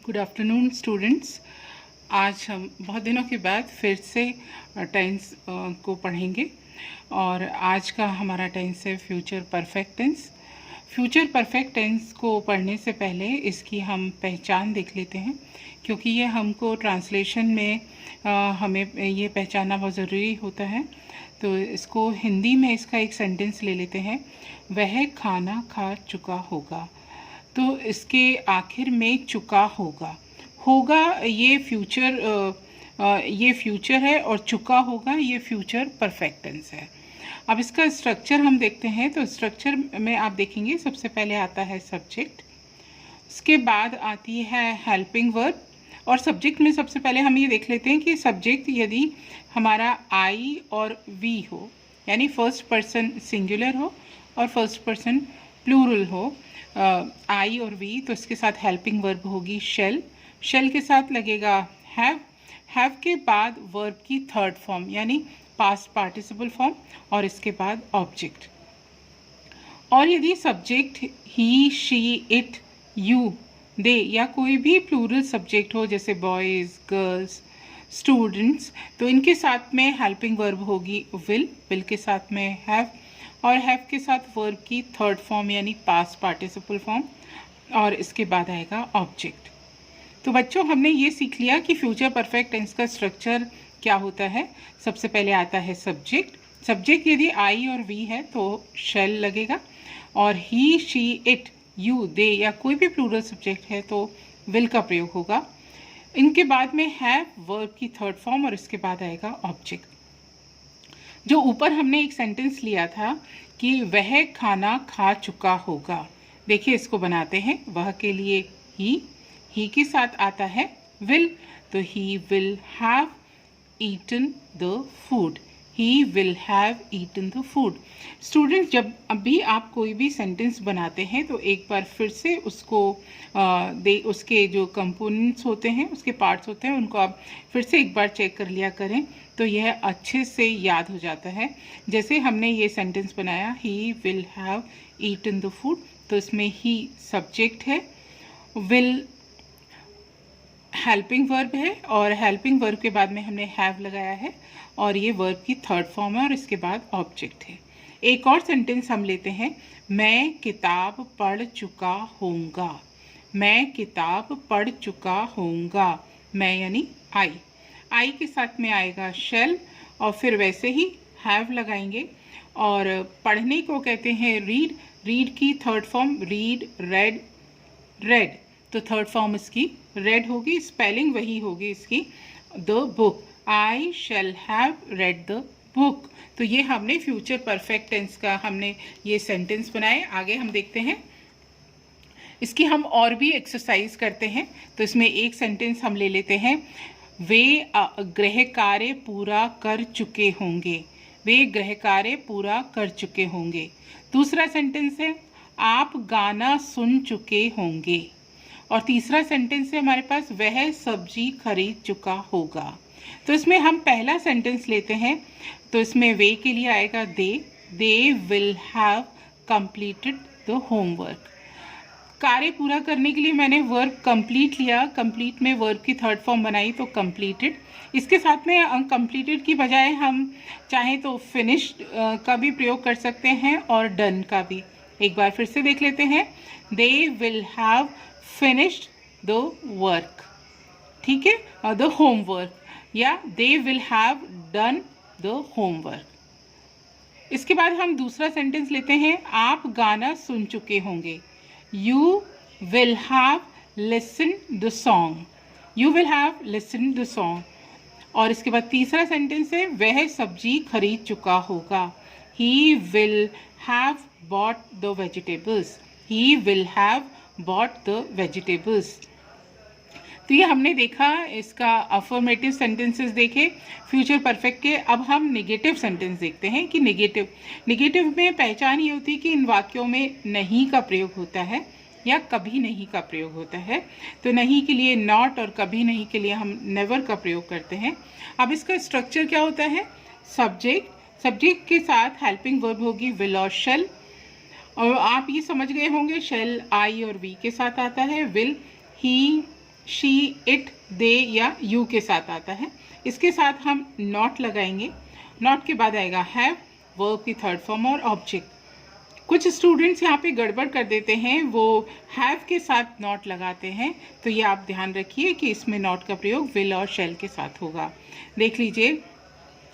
Good afternoon students. आज हम बहुत दिनों के बाद फिर से टेंस को पढ़ेंगे और आज का हमारा टेंस है future perfect tense. Future perfect tense को पढ़ने से पहले इसकी हम पहचान देख लेते हैं, क्योंकि ये हमको ट्रांसलेशन में हमें ये पहचानना बहुत ज़रूरी होता है। तो इसको हिंदी में इसका एक सेंटेंस ले लेते हैं, वह खाना खा चुका होगा। तो इसके आखिर में चुका होगा ये फ्यूचर है और चुका होगा ये फ्यूचर परफेक्ट टेंस है। अब इसका स्ट्रक्चर हम देखते हैं। तो स्ट्रक्चर में आप देखेंगे सबसे पहले आता है सब्जेक्ट, उसके बाद आती है हेल्पिंग वर्ब। और सब्जेक्ट में सबसे पहले हम ये देख लेते हैं कि सब्जेक्ट यदि हमारा आई और वी हो, यानी फर्स्ट पर्सन सिंगुलर हो और फर्स्ट पर्सन प्लूरल हो, आई और वी, तो इसके साथ हेल्पिंग वर्ब होगी शेल। शेल के साथ लगेगा हैव के बाद वर्ब की थर्ड फॉर्म यानी पास्ट पार्टिसिपल फॉर्म और इसके बाद ऑब्जेक्ट। और यदि subject he, she, it, you, they या कोई भी प्लूरल सब्जेक्ट हो जैसे बॉयज़, गर्ल्स, स्टूडेंट्स, तो इनके साथ में हेल्पिंग वर्ब होगी विल के साथ में हैव और हैव के साथ वर्ब की थर्ड फॉर्म यानी पास्ट पार्टिसिपल फॉर्म और इसके बाद आएगा ऑब्जेक्ट। तो बच्चों हमने ये सीख लिया कि फ्यूचर परफेक्ट टेंस का स्ट्रक्चर क्या होता है। सबसे पहले आता है सब्जेक्ट यदि आई और वी है तो शेल लगेगा, और ही, शी, इट, यू, दे या कोई भी प्लूरल सब्जेक्ट है तो विल का प्रयोग होगा। इनके बाद में हैव वर्ब की थर्ड फॉर्म और इसके बाद आएगा ऑब्जेक्ट। जो ऊपर हमने एक सेंटेंस लिया था कि वह खाना खा चुका होगा, देखिए इसको बनाते हैं। वह के लिए ही के साथ आता है विल, तो he will have eaten the food, he will have eaten the food. Students जब अभी आप कोई भी सेंटेंस बनाते हैं तो एक बार फिर से उसको उसके जो कंपोनेंट्स होते हैं, उसके पार्ट्स होते हैं, उनको आप फिर से एक बार चेक कर लिया करें तो यह अच्छे से याद हो जाता है। जैसे हमने ये सेंटेंस बनाया, he will have eaten the food, तो इसमें ही सब्जेक्ट है, विल हेल्पिंग वर्ब है और हेल्पिंग वर्ब के बाद में हमने हैव लगाया है और ये वर्ब की थर्ड फॉर्म है और इसके बाद ऑब्जेक्ट है। एक और सेंटेंस हम लेते हैं, मैं किताब पढ़ चुका होऊंगा। मैं किताब पढ़ चुका होऊंगा, मैं यानी आई के साथ में आएगा शेल और फिर वैसे ही हैव लगाएंगे। और पढ़ने को कहते हैं रीड की थर्ड फॉर्म रीड, रेड, तो थर्ड फॉर्म इसकी रेड होगी। स्पेलिंग वही होगी इसकी, the book, I shall have read the book. तो ये हमने फ्यूचर परफेक्ट टेंस का हमने ये सेंटेंस बनाए। आगे हम देखते हैं, इसकी हम और भी एक्सरसाइज करते हैं। तो इसमें एक सेंटेंस हम ले लेते हैं, वे गृह कार्य पूरा कर चुके होंगे। वे गृह कार्य पूरा कर चुके होंगे। दूसरा सेंटेंस है, आप गाना सुन चुके होंगे। और तीसरा सेंटेंस है हमारे पास, वह सब्जी खरीद चुका होगा। तो इसमें हम पहला सेंटेंस लेते हैं, तो इसमें वे के लिए आएगा they will have completed the homework. कार्य पूरा करने के लिए मैंने वर्ब कंप्लीट लिया, कंप्लीट में वर्ब की थर्ड फॉर्म बनाई तो कंप्लीटेड। इसके साथ में कंप्लीटेड की बजाय हम चाहें तो फिनिश्ड का भी प्रयोग कर सकते हैं और डन का भी। एक बार फिर से देख लेते हैं, they will have finished the work, ठीक है, और द होमवर्क, या they will have done the homework. इसके बाद हम दूसरा सेंटेंस लेते हैं, आप गाना सुन चुके होंगे। You will have listened the song. You will have listened the song. और इसके बाद तीसरा सेंटेंस है, वह सब्जी खरीद चुका होगा। He will have bought the vegetables. He will have bought the vegetables. तो ये हमने देखा, इसका अफर्मेटिव सेंटेंसेस देखे फ्यूचर परफेक्ट के। अब हम नेगेटिव सेंटेंस देखते हैं कि नेगेटिव में पहचान ये होती है कि इन वाक्यों में नहीं का प्रयोग होता है या कभी नहीं का प्रयोग होता है। तो नहीं के लिए नॉट और कभी नहीं के लिए हम नेवर का प्रयोग करते हैं। अब इसका स्ट्रक्चर क्या होता है, सब्जेक्ट के साथ हेल्पिंग वर्ब होगी विल और शेल, और आप ये समझ गए होंगे शेल आई और वी के साथ आता है। विल, ही, शी, इट, दे या यू के साथ आता है। इसके साथ हम नॉट लगाएंगे। नॉट के बाद आएगा हैव, वर्ब की थर्ड फॉर्म और ऑब्जेक्ट। कुछ स्टूडेंट्स यहाँ पे गड़बड़ कर देते हैं, वो हैव के साथ नॉट लगाते हैं, तो ये आप ध्यान रखिए कि इसमें नॉट का प्रयोग विल और शैल के साथ होगा। देख लीजिए,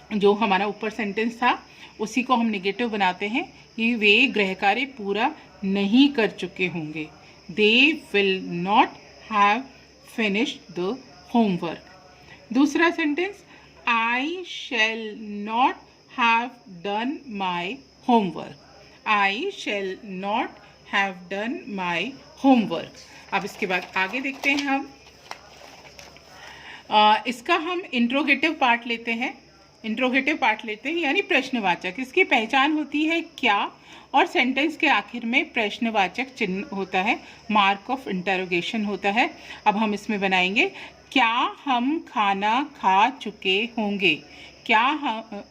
जो हमारा ऊपर सेंटेंस था उसी को हम नेगेटिव बनाते हैं कि वे गृह कार्य पूरा नहीं कर चुके होंगे। They will not have finished the homework. दूसरा sentence, I shall not have done my homework. I shall not have done my homework। अब इसके बाद आगे देखते हैं हम। इसका हम इंट्रोगेटिव पार्ट लेते हैं। इंट्रोगेटिव पार्ट लेते हैं यानी प्रश्नवाचक। इसकी पहचान होती है क्या, और सेंटेंस के आखिर में प्रश्नवाचक चिन्ह होता है, मार्क ऑफ इंटरोगेशन होता है। अब हम इसमें बनाएंगे, क्या हम खाना खा चुके होंगे। क्या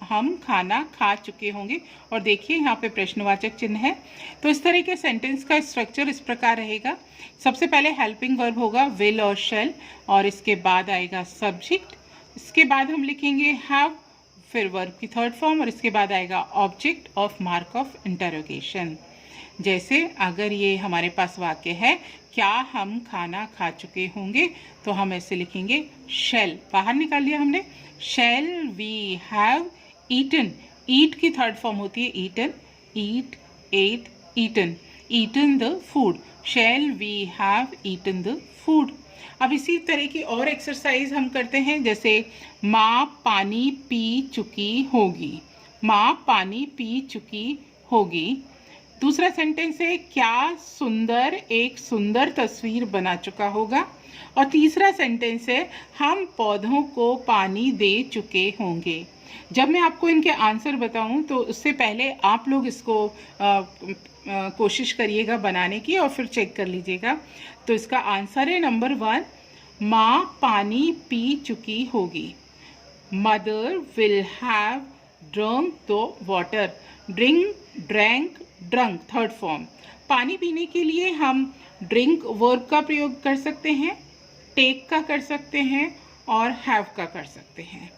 हम खाना खा चुके होंगे, और देखिए यहाँ पे प्रश्नवाचक चिन्ह है। तो इस तरह के सेंटेंस का स्ट्रक्चर इस प्रकार रहेगा। सबसे पहले हेल्पिंग वर्ब होगा विल और शैल, और इसके बाद आएगा सब्जेक्ट। इसके बाद हम लिखेंगे हैव, फिर वर्ब की थर्ड फॉर्म, और इसके बाद आएगा object of mark of interrogation. जैसे अगर ये हमारे पास वाक्य है क्या हम खाना खा चुके होंगे, तो हम ऐसे लिखेंगे शैल, बाहर निकाल लिया हमने, shall we have eaten. Eat की थर्ड फॉर्म होती है eaten, eat, ate, eaten, eaten the food. Shall we have eaten the food. अब इसी तरह की और एक्सरसाइज हम करते हैं, जैसे माँ पानी पी चुकी होगी। माँ पानी पी चुकी होगी। दूसरा सेंटेंस है क्या सुंदर एक सुंदर तस्वीर बना चुका होगा। और तीसरा सेंटेंस है हम पौधों को पानी दे चुके होंगे। जब मैं आपको इनके आंसर बताऊं तो उससे पहले आप लोग इसको कोशिश करिएगा बनाने की, और फिर चेक कर लीजिएगा। तो इसका आंसर है नंबर 1, माँ पानी पी चुकी होगी। Mother will have drunk the water. Drink, drank, drunk third form. पानी पीने के लिए हम ड्रिंक वर्ब का प्रयोग कर सकते हैं, टेक का कर सकते हैं, और हैव का कर सकते हैं।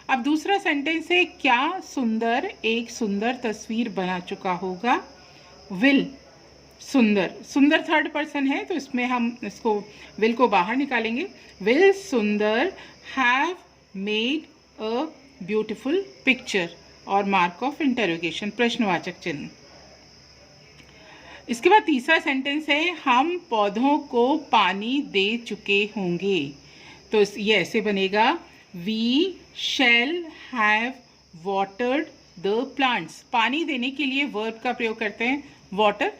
अब दूसरा सेंटेंस है क्या सुंदर एक सुंदर तस्वीर बना चुका होगा। विल, सुंदर, सुंदर थर्ड पर्सन है, तो इसमें हम इसको विल को बाहर निकालेंगे। विल सुंदर have made a beautiful picture, और मार्क ऑफ इंटरोगेशन, प्रश्नवाचक चिन्ह। इसके बाद तीसरा सेंटेंस है हम पौधों को पानी दे चुके होंगे। तो ये ऐसे बनेगा we shall have watered the plants. पानी देने के लिए वर्ब का प्रयोग करते हैं वाटर,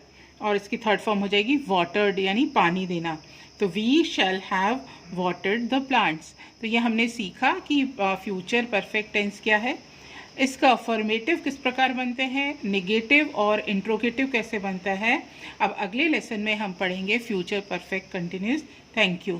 और इसकी थर्ड फॉर्म हो जाएगी वाटर्ड, यानी पानी देना। तो we shall have watered the plants. तो ये हमने सीखा कि फ्यूचर परफेक्ट टेंस क्या है, इसका अफर्मेटिव किस प्रकार बनते हैं, नेगेटिव और इंट्रोगेटिव कैसे बनता है। अब अगले लेसन में हम पढ़ेंगे future perfect continuous. Thank you.